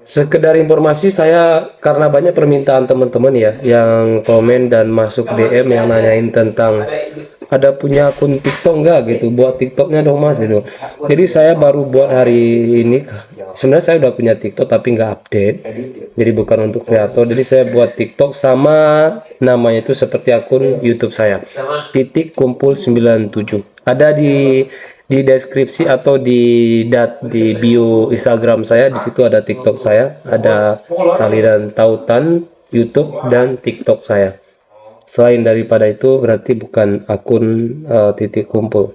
Sekedar informasi, saya karena banyak permintaan teman-teman ya yang komen dan masuk DM yang nanyain tentang ada punya akun TikTok nggak gitu, buat TikToknya dong mas gitu. Jadi saya baru buat hari ini. Sebenarnya saya udah punya TikTok tapi nggak update, jadi bukan untuk kreator. Jadi saya buat TikTok sama namanya itu seperti akun YouTube saya, titik kumpul 97. Ada di deskripsi atau di bio Instagram saya. Di situ ada TikTok saya, ada salinan tautan YouTube dan TikTok saya. Selain daripada itu berarti bukan akun titik kumpul.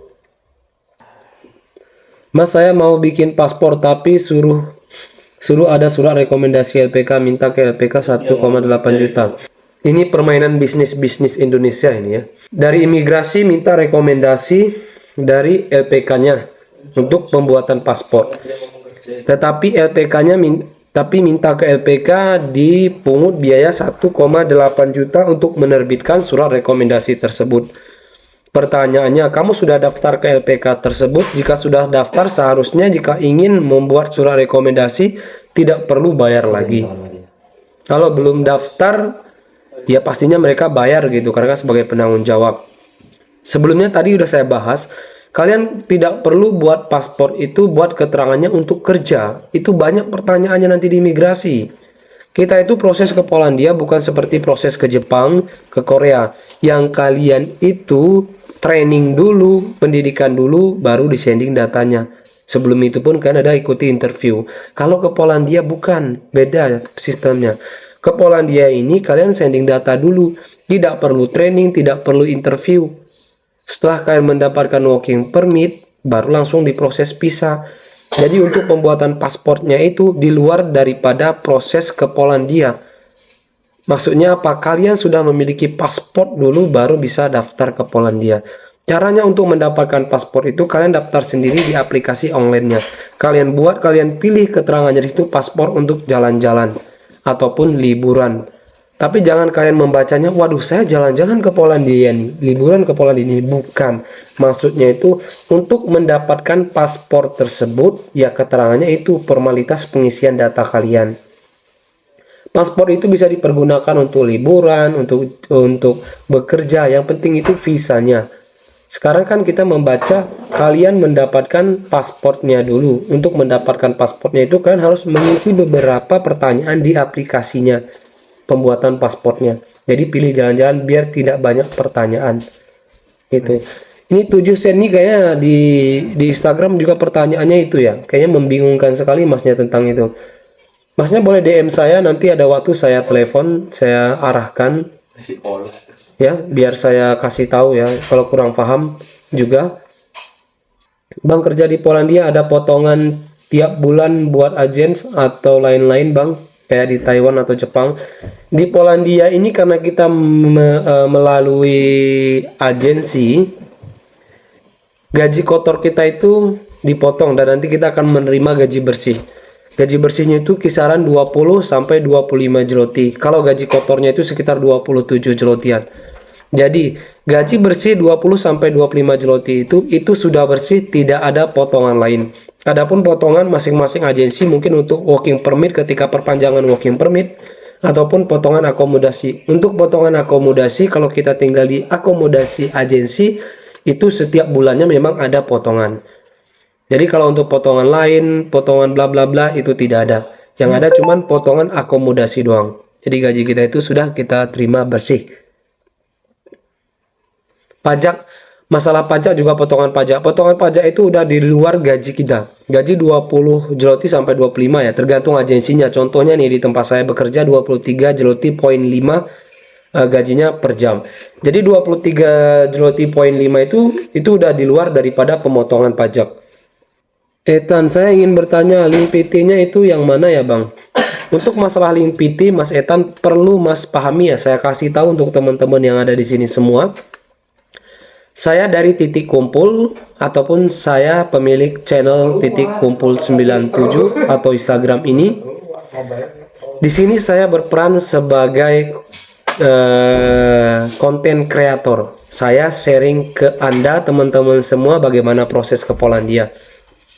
Mas, saya mau bikin paspor tapi suruh ada surat rekomendasi LPK, minta ke LPK 1,8 juta. Ini permainan bisnis Indonesia ini ya. Dari imigrasi minta rekomendasi dari LPK-nya untuk pembuatan paspor. Tetapi LPK-nya minta ke LPK dipungut biaya 1,8 juta untuk menerbitkan surat rekomendasi tersebut. Pertanyaannya, kamu sudah daftar ke LPK tersebut? Jika sudah daftar, seharusnya jika ingin membuat surat rekomendasi tidak perlu bayar lagi. Kalau belum daftar, ya pastinya mereka bayar gitu karena sebagai penanggung jawab. Sebelumnya tadi udah saya bahas, kalian tidak perlu buat paspor itu buat keterangannya untuk kerja. Itu banyak pertanyaannya nanti di imigrasi. Kita itu proses ke Polandia bukan seperti proses ke Jepang, ke Korea. Yang kalian itu training dulu, pendidikan dulu, baru disending datanya. Sebelum itu pun kan ada ikuti interview. Kalau ke Polandia bukan, beda sistemnya. Ke Polandia ini kalian sending data dulu. Tidak perlu training, tidak perlu interview. Setelah kalian mendapatkan working permit, baru langsung diproses visa. Jadi untuk pembuatan pasportnya itu di luar daripada proses ke Polandia. Maksudnya apa? Kalian sudah memiliki paspor dulu baru bisa daftar ke Polandia. Caranya untuk mendapatkan paspor itu kalian daftar sendiri di aplikasi online-nya. Kalian buat, kalian pilih keterangannya di situ paspor untuk jalan-jalan ataupun liburan. Tapi jangan kalian membacanya, waduh saya jalan-jalan ke Polandia nih, liburan ke Polandia ini. Bukan. Maksudnya itu untuk mendapatkan paspor tersebut, ya keterangannya itu formalitas pengisian data kalian. Paspor itu bisa dipergunakan untuk liburan, untuk bekerja, yang penting itu visanya. Sekarang kan kita membaca, kalian mendapatkan paspornya dulu. Untuk mendapatkan paspornya itu kalian harus mengisi beberapa pertanyaan di aplikasinya pembuatan paspornya. Jadi pilih jalan-jalan biar tidak banyak pertanyaan. Itu. Ini 7 sen nih kayaknya di Instagram juga pertanyaannya itu ya. Kayaknya membingungkan sekali masnya tentang itu. Masnya boleh DM saya, nanti ada waktu saya telepon, saya arahkan ya, biar saya kasih tahu ya kalau kurang paham juga. Bang, kerja di Polandia ada potongan tiap bulan buat agen atau lain-lain bang, kayak di Taiwan atau Jepang. Di Polandia ini karena kita melalui agensi, gaji kotor kita itu dipotong dan nanti kita akan menerima gaji bersih. Gaji bersihnya itu kisaran 20 sampai 25 jeloti. Kalau gaji kotornya itu sekitar 27 jelotian. Jadi, gaji bersih 20 sampai 25 jeloti itu sudah bersih, tidak ada potongan lain. Adapun potongan masing-masing agensi mungkin untuk working permit ketika perpanjangan working permit ataupun potongan akomodasi. Untuk potongan akomodasi kalau kita tinggal di akomodasi agensi itu setiap bulannya memang ada potongan. Jadi kalau untuk potongan lain, potongan bla bla bla itu tidak ada. Yang ada cuman potongan akomodasi doang. Jadi gaji kita itu sudah kita terima bersih. Pajak, masalah pajak juga potongan pajak. Potongan pajak itu udah di luar gaji kita. Gaji 20 jeloti sampai 25 ya, tergantung agensinya. Contohnya nih di tempat saya bekerja 23 jeloti poin 5 gajinya per jam. Jadi 23 jeloti poin 5 itu udah di luar daripada pemotongan pajak. Etan, saya ingin bertanya, link PT-nya itu yang mana ya bang? Untuk masalah link PT, Mas Etan perlu Mas pahami ya. Saya kasih tahu untuk teman-teman yang ada di sini semua. Saya dari Titik Kumpul ataupun saya pemilik channel Titik Kumpul 97 atau Instagram ini. Di sini saya berperan sebagai konten kreator. Saya sharing ke Anda teman-teman semua bagaimana proses ke Polandia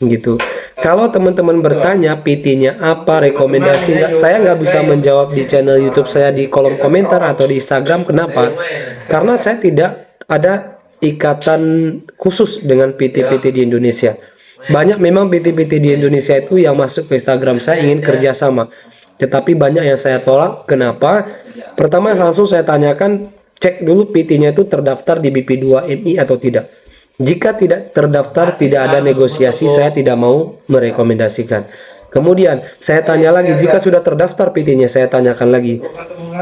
gitu. Kalau teman-teman bertanya PT-nya apa, rekomendasi nggak, saya nggak bisa menjawab di channel YouTube saya di kolom komentar atau di Instagram. Kenapa? Karena saya tidak ada ikatan khusus dengan PT-PT di Indonesia. Banyak memang PT-PT di Indonesia itu yang masuk ke Instagram saya ingin kerjasama, tetapi banyak yang saya tolak. Kenapa? Pertama langsung saya tanyakan, cek dulu PT-nya itu terdaftar di BP2MI atau tidak. Jika tidak terdaftar, tidak ada negosiasi, saya tidak mau merekomendasikan. Kemudian saya tanya lagi, jika sudah terdaftar PT-nya, saya tanyakan lagi,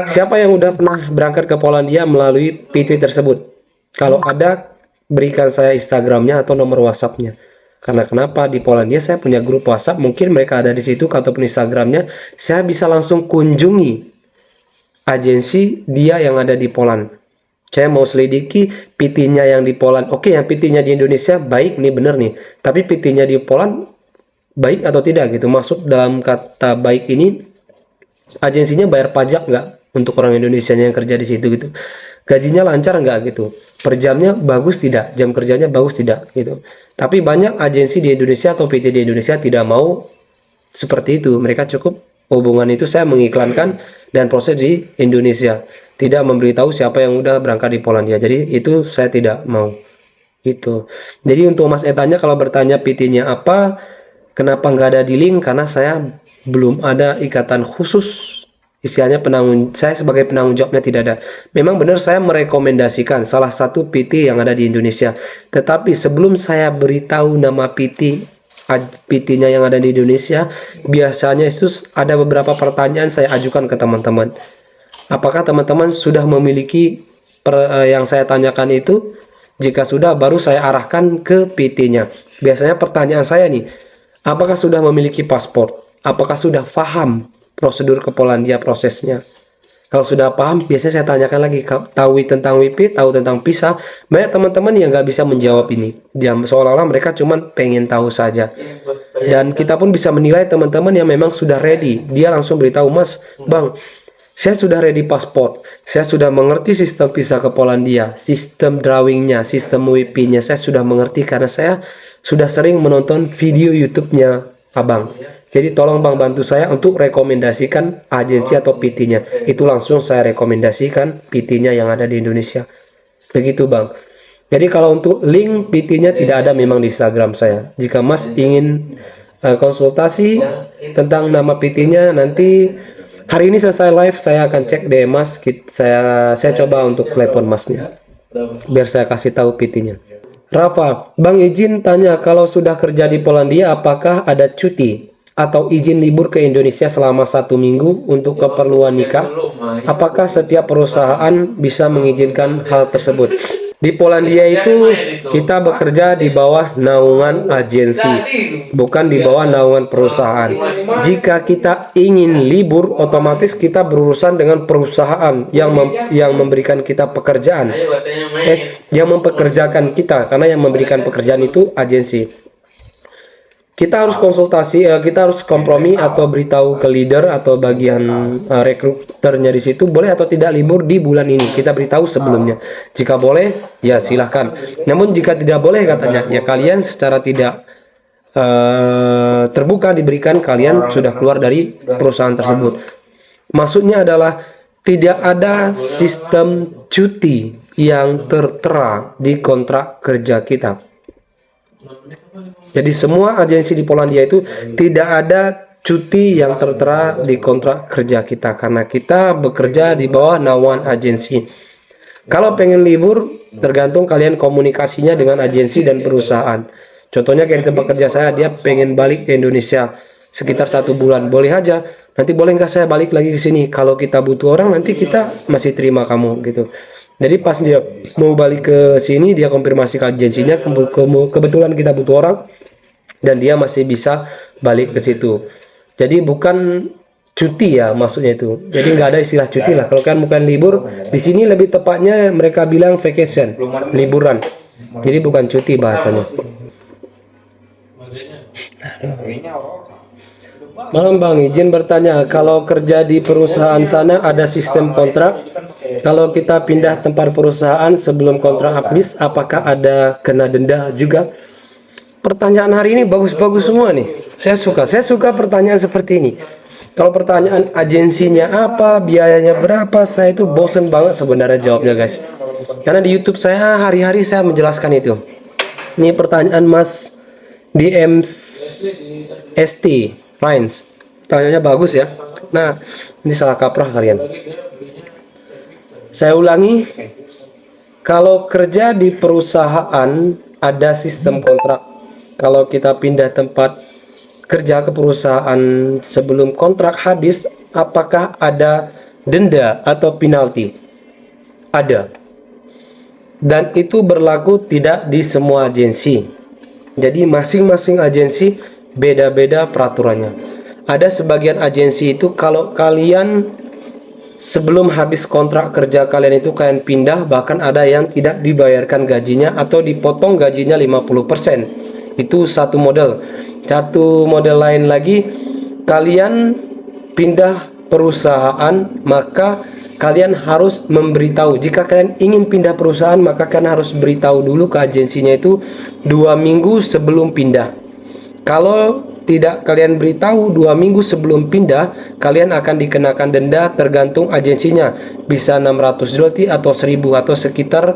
siapa yang udah pernah berangkat ke Polandia melalui PT tersebut? Kalau ada, berikan saya Instagramnya atau nomor WhatsAppnya. Karena kenapa? Di Polandia saya punya grup WhatsApp, mungkin mereka ada di situ ataupun Instagramnya, saya bisa langsung kunjungi agensi dia yang ada di Poland. Saya mau selidiki PT-nya yang di Poland. Oke, yang PT-nya di Indonesia baik nih, bener nih. Tapi PT-nya di Poland baik atau tidak gitu. Maksud dalam kata baik ini, agensinya bayar pajak nggak untuk orang Indonesia yang kerja di situ gitu. Gajinya lancar nggak gitu. Per jamnya bagus tidak, jam kerjanya bagus tidak gitu. Tapi banyak agensi di Indonesia atau PT di Indonesia tidak mau seperti itu. Mereka cukup hubungan itu saya mengiklankan dan proses di Indonesia, tidak memberitahu siapa yang udah berangkat di Polandia. Jadi itu saya tidak mau gitu. Jadi untuk Mas Etanya, kalau bertanya PT-nya apa, kenapa nggak ada di link, karena saya belum ada ikatan khusus, istilahnya saya sebagai penanggung jawabnya tidak ada. Memang benar saya merekomendasikan salah satu PT yang ada di Indonesia, tetapi sebelum saya beritahu nama PT-nya yang ada di Indonesia, biasanya itu ada beberapa pertanyaan saya ajukan ke teman-teman. Apakah teman-teman sudah memiliki yang saya tanyakan itu? Jika sudah, baru saya arahkan ke PT-nya. Biasanya pertanyaan saya nih, apakah sudah memiliki paspor? Apakah sudah paham prosedur ke Polandia prosesnya? Kalau sudah paham, biasanya saya tanyakan lagi, tahu tentang WP, tahu tentang visa. Banyak teman-teman yang nggak bisa menjawab ini. Seolah-olah mereka cuma pengen tahu saja. Dan kita pun bisa menilai teman-teman yang memang sudah ready. Dia langsung beritahu, Mas, Bang, saya sudah ready paspor. Saya sudah mengerti sistem visa ke Polandia, sistem drawingnya, sistem WP-nya. Saya sudah mengerti karena saya sudah sering menonton video YouTube-nya Abang. Jadi tolong Bang bantu saya untuk rekomendasikan agensi atau PT-nya. Itu langsung saya rekomendasikan PT-nya yang ada di Indonesia. Begitu Bang. Jadi kalau untuk link PT-nya tidak ada memang di Instagram saya. Jika Mas ingin konsultasi tentang nama PT-nya, nanti hari ini selesai live saya akan cek DM Mas. Saya coba untuk telepon Masnya, biar saya kasih tahu PT-nya. Rafa, Bang izin tanya, kalau sudah kerja di Polandia apakah ada cuti atau izin libur ke Indonesia selama 1 minggu untuk keperluan nikah? Apakah setiap perusahaan bisa mengizinkan hal tersebut? Di Polandia itu kita bekerja di bawah naungan agensi, bukan di bawah naungan perusahaan. Jika kita ingin libur, otomatis kita berurusan dengan perusahaan yang memberikan kita pekerjaan, yang mempekerjakan kita, karena yang memberikan pekerjaan itu agensi. Kita harus konsultasi, kita harus kompromi atau beritahu ke leader atau bagian rekruternya di situ, boleh atau tidak libur di bulan ini. Kita beritahu sebelumnya. Jika boleh, ya silahkan. Namun jika tidak boleh katanya, ya kalian secara tidak terbuka diberikan, kalian sudah keluar dari perusahaan tersebut. Maksudnya adalah tidak ada sistem cuti yang tertera di kontrak kerja kita. Jadi semua agensi di Polandia itu tidak ada cuti yang tertera di kontrak kerja kita, karena kita bekerja di bawah naungan agensi. Kalau pengen libur, tergantung kalian komunikasinya dengan agensi dan perusahaan. Contohnya kayak di tempat kerja saya, dia pengen balik ke Indonesia sekitar 1 bulan, boleh aja. Nanti boleh nggak saya balik lagi ke sini? Kalau kita butuh orang, nanti kita masih terima kamu gitu. Jadi pas dia mau balik ke sini, dia konfirmasi ke agensinya, kebetulan kita butuh orang, dan dia masih bisa balik ke situ. Jadi bukan cuti ya maksudnya itu. Jadi nggak ada istilah cuti lah. Kalau kan bukan libur, di sini lebih tepatnya mereka bilang vacation, liburan. Jadi bukan cuti bahasanya. Malam Bang, izin bertanya, kalau kerja di perusahaan sana ada sistem kontrak? Kalau kita pindah tempat perusahaan sebelum kontrak habis, apakah ada kena denda juga? pertanyaan hari ini bagus-bagus semua nih. Saya suka pertanyaan seperti ini. Kalau pertanyaan agensinya apa, biayanya berapa, saya itu bosen banget sebenarnya jawabnya guys. Karena di YouTube saya hari-hari saya menjelaskan itu. Ini pertanyaan Mas DMST Lines. Pertanyaannya bagus ya. Nah, ini salah kaprah kalian. Saya ulangi. Kalau kerja di perusahaan ada sistem kontrak. Kalau kita pindah tempat kerja ke perusahaan sebelum kontrak habis, apakah ada denda atau penalti? Ada. Dan itu berlaku tidak di semua agensi. Jadi masing-masing agensi beda-beda peraturannya. Ada sebagian agensi itu kalau kalian sebelum habis kontrak kerja kalian itu kalian pindah, bahkan ada yang tidak dibayarkan gajinya atau dipotong gajinya 50%. Itu satu model. Satu model lain lagi, kalian pindah perusahaan, maka kalian harus memberitahu. Jika kalian ingin pindah perusahaan, maka kalian harus beritahu dulu ke agensinya itu 2 minggu sebelum pindah. Kalau tidak kalian beritahu 2 minggu sebelum pindah, kalian akan dikenakan denda tergantung agensinya. Bisa 600 zloty atau 1000 atau sekitar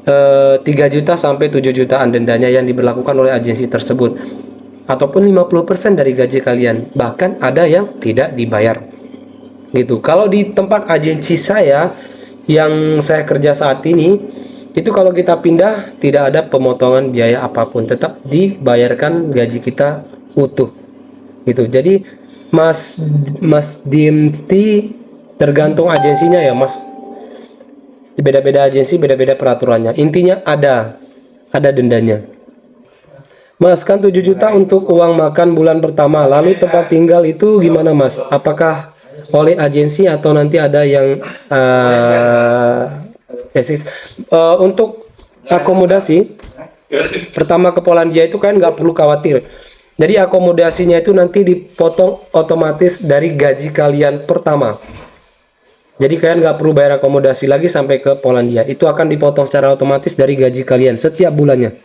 3 juta sampai 7 jutaan dendanya yang diberlakukan oleh agensi tersebut. Ataupun 50% dari gaji kalian. Bahkan ada yang tidak dibayar. Gitu. Kalau di tempat agensi saya yang saya kerja saat ini, itu kalau kita pindah tidak ada pemotongan biaya apapun, tetap dibayarkan gaji kita utuh. Gitu. Jadi Mas Dimsti tergantung agensinya ya, Mas. Beda-beda agensi, beda-beda peraturannya. Intinya ada dendanya. Mas, kan 7 juta untuk uang makan bulan pertama. Lalu tempat tinggal itu gimana, Mas? Apakah oleh agensi atau nanti ada yang untuk akomodasi pertama ke Polandia itu kan nggak perlu khawatir. Jadi akomodasinya itu nanti dipotong otomatis dari gaji kalian pertama. Jadi kalian nggak perlu bayar akomodasi lagi sampai ke Polandia. Itu akan dipotong secara otomatis dari gaji kalian setiap bulannya.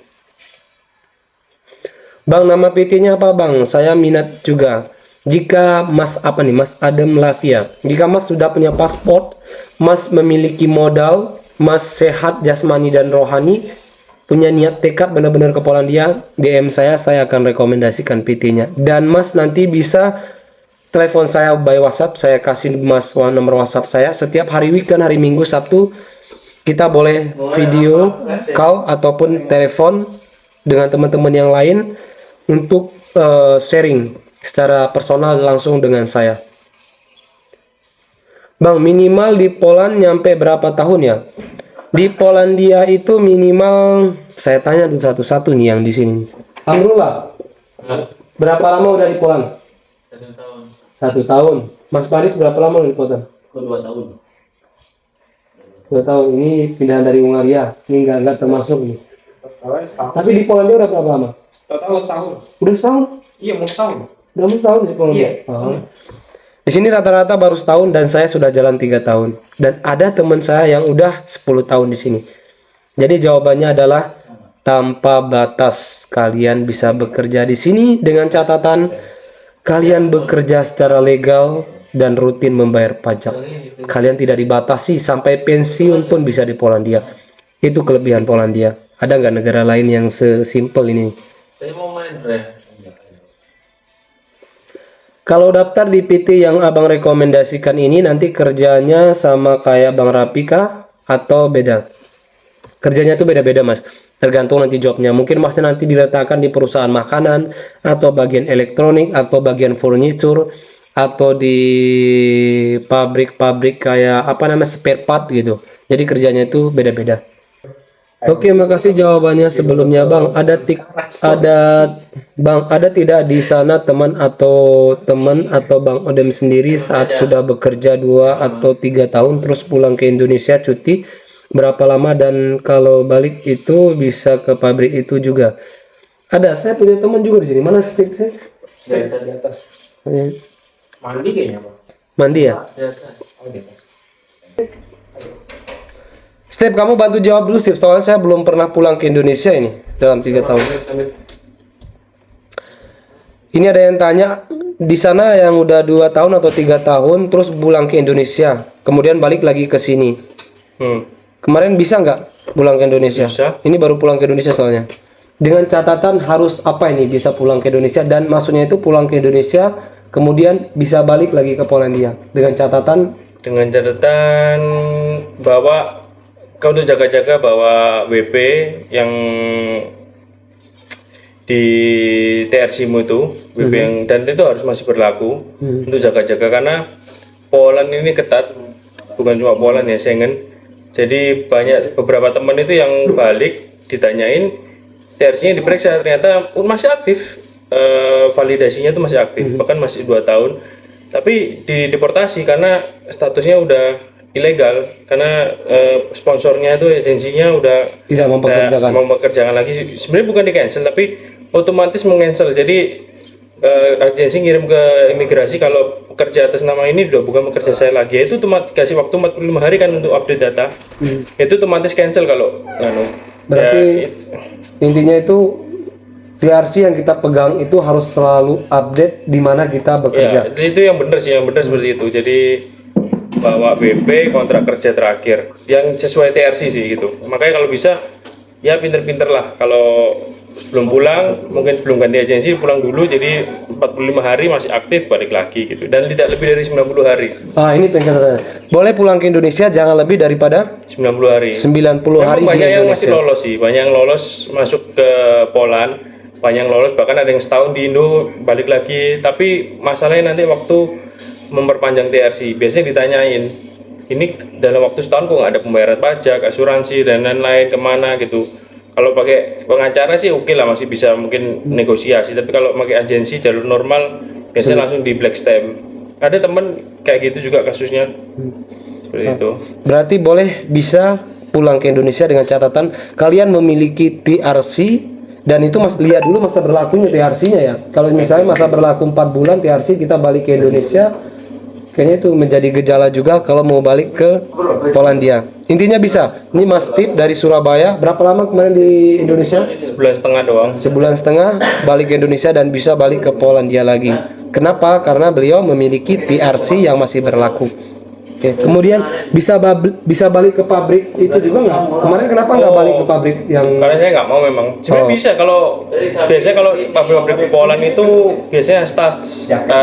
Bang, nama PT-nya apa bang? Saya minat juga. Jika Mas Mas Adam Lavia. Jika Mas sudah punya paspor, Mas memiliki modal, Mas sehat jasmani dan rohani, punya niat tekad benar-benar ke Polandia, DM saya akan rekomendasikan PT-nya. Dan Mas nanti bisa telepon saya by WhatsApp, saya kasih Mas nomor WhatsApp saya. Setiap hari weekend, hari Minggu, Sabtu, kita boleh video call ataupun telepon dengan teman-teman yang lain untuk sharing secara personal langsung dengan saya. Bang, minimal di Poland nyampe berapa tahun ya? Di Polandia itu minimal, saya tanya satu-satu nih yang di sini. Alhamdulillah. Berapa lama udah di Poland? 1 tahun. 1 tahun. Mas Paris berapa lama di Poland? 2 tahun. 2 tahun. Ini pindahan dari Hungaria. Ini nggak termasuk nih. Tapi di Polandia udah berapa lama? Setahun. Udah setahun? Iya, mau setahun. Udah setahun di Polandia? Iya. Di sini rata-rata baru setahun dan saya sudah jalan 3 tahun. Dan ada teman saya yang udah 10 tahun di sini. Jadi jawabannya adalah tanpa batas. Kalian bisa bekerja di sini dengan catatan kalian bekerja secara legal dan rutin membayar pajak. Kalian tidak dibatasi, sampai pensiun pun bisa di Polandia. Itu kelebihan Polandia. Ada nggak negara lain yang sesimpel ini? Saya mau main deh. Kalau daftar di PT yang abang rekomendasikan ini nanti kerjanya sama kayak Bang Rapika atau beda? Kerjanya tuh beda-beda mas, tergantung nanti jobnya. Mungkin masnya nanti diletakkan di perusahaan makanan, atau bagian elektronik, atau bagian furniture, atau di pabrik-pabrik kayak spare part gitu. Jadi kerjanya itu beda-beda. Oke, makasih jawabannya sebelumnya bang. Ada tidak di sana teman atau Bang Odem sendiri saat sudah bekerja 2 atau 3 tahun terus pulang ke Indonesia cuti berapa lama, dan kalau balik itu bisa ke pabrik itu juga? Ada, saya punya teman juga di sini. Mana stick saya? Di atas. Mandi kayaknya bang. Mandi ya? Di atas. Oh, gitu. Step, kamu bantu jawab dulu Step, soalnya saya belum pernah pulang ke Indonesia ini dalam 3 tahun. Ini ada yang tanya, di sana yang udah 2 tahun atau 3 tahun terus pulang ke Indonesia, kemudian balik lagi ke sini. Kemarin bisa nggak pulang ke Indonesia? Bisa. Ini baru pulang ke Indonesia soalnya. Dengan catatan harus apa ini bisa pulang ke Indonesia, dan maksudnya itu pulang ke Indonesia kemudian bisa balik lagi ke Polandia dengan catatan bahwa kau tuh jaga-jaga bahwa WP yang di TRC-mu itu, WP yang dan itu harus masih berlaku untuk jaga-jaga, karena Poland ini ketat, bukan cuma Poland ya, Schengen. Jadi beberapa teman itu yang balik ditanyain TRC-nya diperiksa, ternyata masih aktif, validasinya itu masih aktif, bahkan masih 2 tahun, tapi dideportasi karena statusnya udah ilegal, karena sponsornya itu agensinya udah tidak mempekerjakan lagi. Sebenarnya bukan di cancel tapi otomatis meng-cancel. Jadi agensi ngirim ke imigrasi kalau pekerja atas nama ini udah bukan pekerja saya lagi, itu dikasih waktu 45 hari kan untuk update data. Itu otomatis cancel kalau berarti intinya itu TRC yang kita pegang itu harus selalu update di mana kita bekerja. Ya, itu yang benar sih, yang benar seperti itu. Jadi bawa BP kontrak kerja terakhir yang sesuai TRC sih gitu. Makanya kalau bisa ya pinter-pinter lah, kalau sebelum pulang, mungkin sebelum ganti agensi pulang dulu, jadi 45 hari masih aktif balik lagi gitu, dan tidak lebih dari 90 hari. Ini pengen boleh pulang ke Indonesia jangan lebih daripada 90 hari. 90 hari. Banyak yang masih lolos sih, banyak yang lolos masuk ke Poland, banyak yang lolos bahkan ada yang setahun di Indo balik lagi. Tapi masalahnya nanti waktu memperpanjang TRC biasanya ditanyain, ini dalam waktu setahun kok nggak ada pembayaran pajak, asuransi dan lain-lain, kemana gitu. Kalau pakai pengacara sih oke lah, masih bisa mungkin negosiasi, tapi kalau pakai agensi jalur normal biasanya langsung di black stamp. Ada temen kayak gitu juga kasusnya, seperti itu. Berarti bisa pulang ke Indonesia dengan catatan kalian memiliki TRC, dan itu lihat dulu masa berlakunya TRC-nya ya. Kalau misalnya masa berlaku 4 bulan TRC, kita balik ke Indonesia, kayaknya itu menjadi gejala juga kalau mau balik ke Polandia. Intinya bisa. Ini Mas Tip dari Surabaya. Berapa lama kemarin di Indonesia? 1,5 bulan doang. 1,5 bulan balik ke Indonesia dan bisa balik ke Polandia lagi. Kenapa? Karena beliau memiliki TRC yang masih berlaku. Oke. Kemudian bisa balik ke pabrik itu juga nggak? Kemarin kenapa nggak balik ke pabrik yang? Karena saya nggak mau memang. Sebenarnya bisa, biasanya kalau pabrik-pabrik di Poland itu biasanya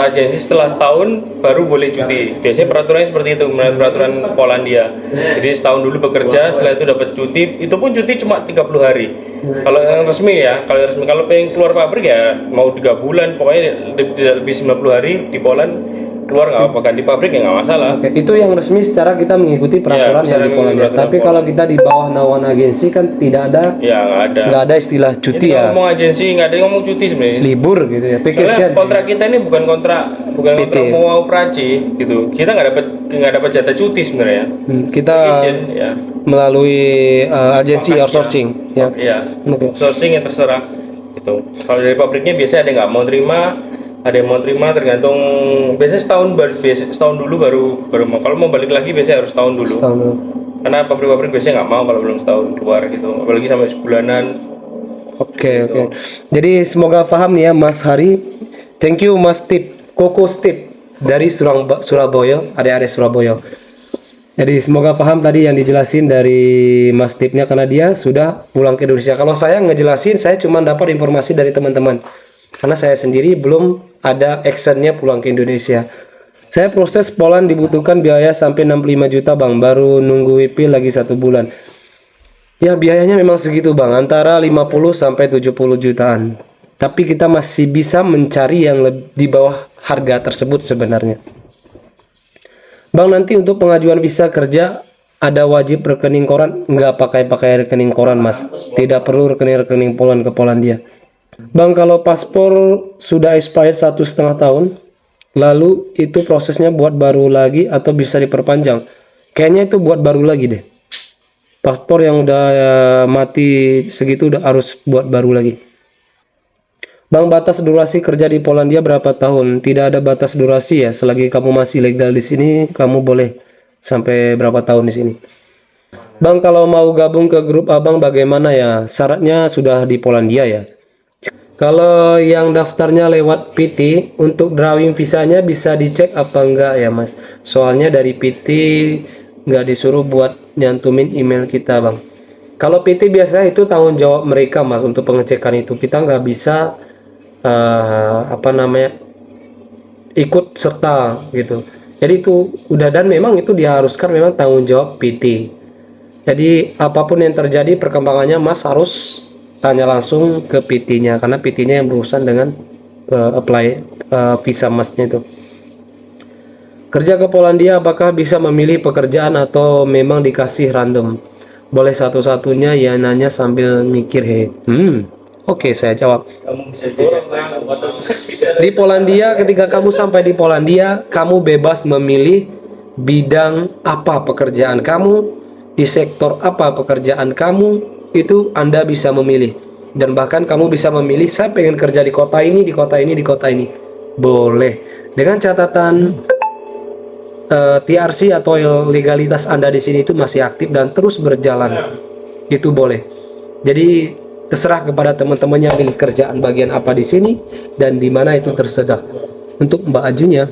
agensi setelah setahun baru boleh cuti. Biasanya peraturannya seperti itu, menurut peraturan Polandia. Jadi setahun dulu bekerja, setelah itu dapat cuti. Itu pun cuti cuma 30 hari. Kalau yang resmi ya, kalau pengen keluar pabrik ya mau 3 bulan, pokoknya tidak lebih 90 hari di Poland. Keluar nggak apa-apa, kan di pabrik ya nggak masalah. Oke, itu yang resmi secara kita mengikuti peraturan yang di Polandia. Tapi kalau kita di bawah naungan agensi kan tidak ada. Ya nggak ada istilah cuti. Jadi ya. Ngomong agensi nggak ada yang ngomong cuti sebenarnya. Libur gitu ya. Karena kontrak kita ini bukan kontrak mau operasi gitu. Kita nggak dapat jatah cuti sebenarnya. Kita ya melalui agensi outsourcing ya. Iya. Sourcing yang terserah. Gitu. Kalau dari pabriknya biasanya ada yang nggak mau terima, ada yang mau terima, tergantung. Biasanya setahun dulu baru mau. Kalau mau balik lagi biasanya harus setahun dulu. Karena pabrik-pabrik biasanya nggak mau kalau belum setahun keluar gitu, apalagi sampai sebulanan. Oke. Jadi semoga paham nih ya Mas Hari. Thank you Mas Tip, Koko Tip dari Surabaya, adik-adik Surabaya. Jadi semoga paham tadi yang dijelasin dari Mas Tipnya, karena dia sudah pulang ke Indonesia. Kalau saya ngejelasin, saya cuma dapat informasi dari teman-teman. Karena saya sendiri belum ada actionnya pulang ke Indonesia. Saya proses Poland dibutuhkan biaya sampai 65 juta bang, baru nunggu WP lagi 1 bulan. Ya biayanya memang segitu bang, antara 50 sampai 70 jutaan. Tapi kita masih bisa mencari yang di bawah harga tersebut sebenarnya. Bang, nanti untuk pengajuan visa kerja ada wajib rekening koran? Nggak pakai rekening koran mas, tidak perlu rekening Poland ke Polandia. Bang, kalau paspor sudah expired 1,5 tahun, lalu itu prosesnya buat baru lagi atau bisa diperpanjang? Kayaknya itu buat baru lagi deh. Paspor yang udah mati segitu udah harus buat baru lagi. Bang, batas durasi kerja di Polandia berapa tahun? Tidak ada batas durasi ya, selagi kamu masih legal di sini, kamu boleh sampai berapa tahun di sini. Bang, kalau mau gabung ke grup abang bagaimana ya? Syaratnya sudah di Polandia ya. Kalau yang daftarnya lewat PT, untuk drawing visanya bisa dicek apa enggak ya Mas? Soalnya dari PT nggak disuruh buat nyantumin email kita Bang. Kalau PT biasanya itu tanggung jawab mereka Mas untuk pengecekan itu. Kita nggak bisa ikut serta gitu. Jadi itu udah, dan memang itu diharuskan, memang tanggung jawab PT. Jadi apapun yang terjadi perkembangannya Mas harus tanya langsung ke PT-nya, karena PT-nya yang berurusan dengan apply visa Masnya itu. Kerja ke Polandia apakah bisa memilih pekerjaan atau memang dikasih random? Boleh satu-satunya ya, nanya sambil mikir he. Oke, saya jawab. Di Polandia, ketika kamu sampai di Polandia, kamu bebas memilih bidang apa pekerjaan kamu, di sektor apa pekerjaan kamu, itu Anda bisa memilih. Dan bahkan kamu bisa memilih, saya pengen kerja di kota ini, di kota ini, di kota ini. Boleh. Dengan catatan TRC atau legalitas Anda di sini itu masih aktif dan terus berjalan. Itu boleh. Jadi terserah kepada teman-teman yang milih kerjaan bagian apa di sini dan di mana itu tersedia. Untuk Mbak Ajunya,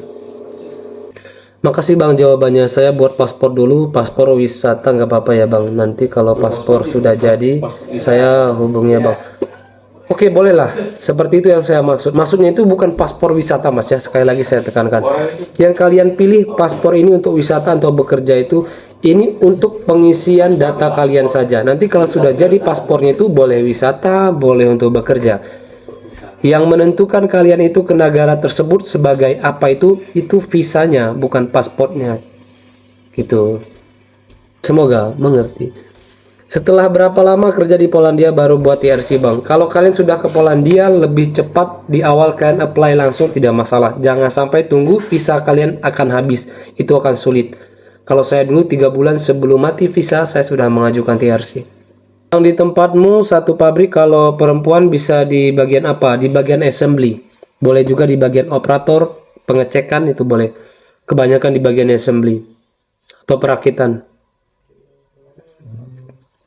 makasih Bang jawabannya. Saya buat paspor dulu, paspor wisata nggak apa-apa ya Bang. Nanti kalau paspor sudah jadi, saya hubungi ya Bang. Oke, bolehlah. Seperti itu yang saya maksud. Maksudnya itu bukan paspor wisata Mas ya. Sekali lagi saya tekankan. Yang kalian pilih paspor ini untuk wisata atau bekerja itu, ini untuk pengisian data kalian saja. Nanti kalau sudah jadi paspornya itu boleh wisata, boleh untuk bekerja. Yang menentukan kalian itu ke negara tersebut sebagai apa itu visanya, bukan paspornya. Gitu. Semoga mengerti. Setelah berapa lama kerja di Polandia baru buat TRC Bang? Kalau kalian sudah ke Polandia lebih cepat, di awal kalian apply langsung tidak masalah. Jangan sampai tunggu visa kalian akan habis, itu akan sulit. Kalau saya dulu 3 bulan sebelum mati visa saya sudah mengajukan TRC. Yang di tempatmu satu pabrik, kalau perempuan bisa di bagian apa? Di bagian assembly. Boleh juga di bagian operator, pengecekan itu boleh. Kebanyakan di bagian assembly atau perakitan.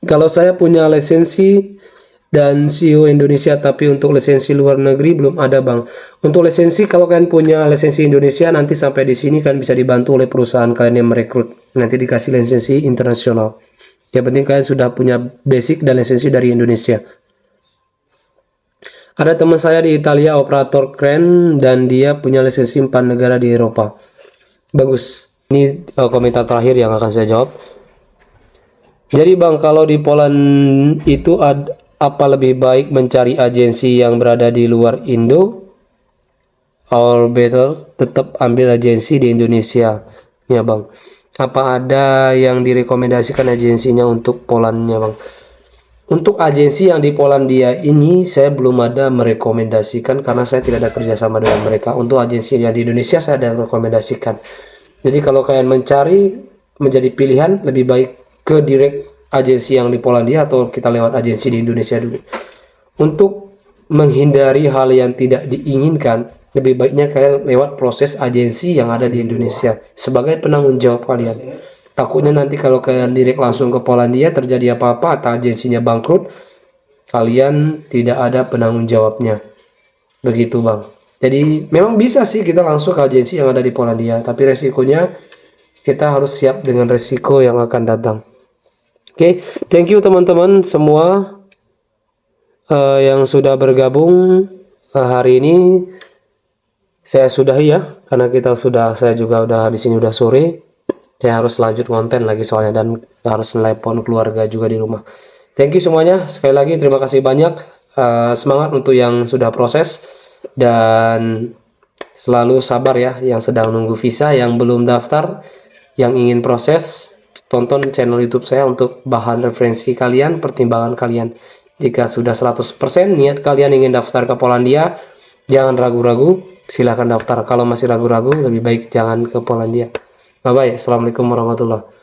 Kalau saya punya lisensi dan CEO Indonesia, tapi untuk lisensi luar negeri belum ada Bang. Untuk lisensi, kalau kalian punya lisensi Indonesia, nanti sampai di sini kan bisa dibantu oleh perusahaan kalian yang merekrut. Nanti dikasih lisensi internasional. Yang penting kalian sudah punya basic dan lisensi dari Indonesia. Ada teman saya di Italia, operator kren, dan dia punya lisensi 4 negara di Eropa. Bagus. Ini komentar terakhir yang akan saya jawab. Jadi Bang, kalau di Poland itu apa lebih baik mencari agensi yang berada di luar Indo, or better tetap ambil agensi di Indonesia ya Bang? Apa ada yang direkomendasikan agensinya untuk Polandnya Bang? Untuk agensi yang di Polandia ini saya belum ada merekomendasikan karena saya tidak ada kerjasama dengan mereka. Untuk agensi yang di Indonesia saya ada rekomendasikan. Jadi kalau kalian mencari menjadi pilihan, lebih baik ke direct agensi yang di Polandia atau kita lewat agensi di Indonesia dulu. Untuk menghindari hal yang tidak diinginkan, lebih baiknya kalian lewat proses agensi yang ada di Indonesia sebagai penanggung jawab kalian. Takutnya nanti kalau kalian direct langsung ke Polandia terjadi apa-apa atau agensinya bangkrut, kalian tidak ada penanggung jawabnya. Begitu Bang. Jadi memang bisa sih kita langsung ke agensi yang ada di Polandia, tapi resikonya kita harus siap dengan resiko yang akan datang. Oke, thank you teman-teman semua yang sudah bergabung hari ini. Saya sudahi ya, karena saya juga udah di sini udah sore. Saya harus lanjut konten lagi soalnya, dan harus nelpon keluarga juga di rumah. Thank you semuanya, sekali lagi terima kasih banyak. Semangat untuk yang sudah proses, dan selalu sabar ya yang sedang nunggu visa, yang belum daftar, yang ingin proses. Tonton channel YouTube saya untuk bahan referensi kalian, pertimbangan kalian. Jika sudah 100% niat kalian ingin daftar ke Polandia, jangan ragu-ragu, silahkan daftar. Kalau masih ragu-ragu, lebih baik jangan ke Polandia. Bye-bye. Assalamualaikum warahmatullahi wabarakatuh.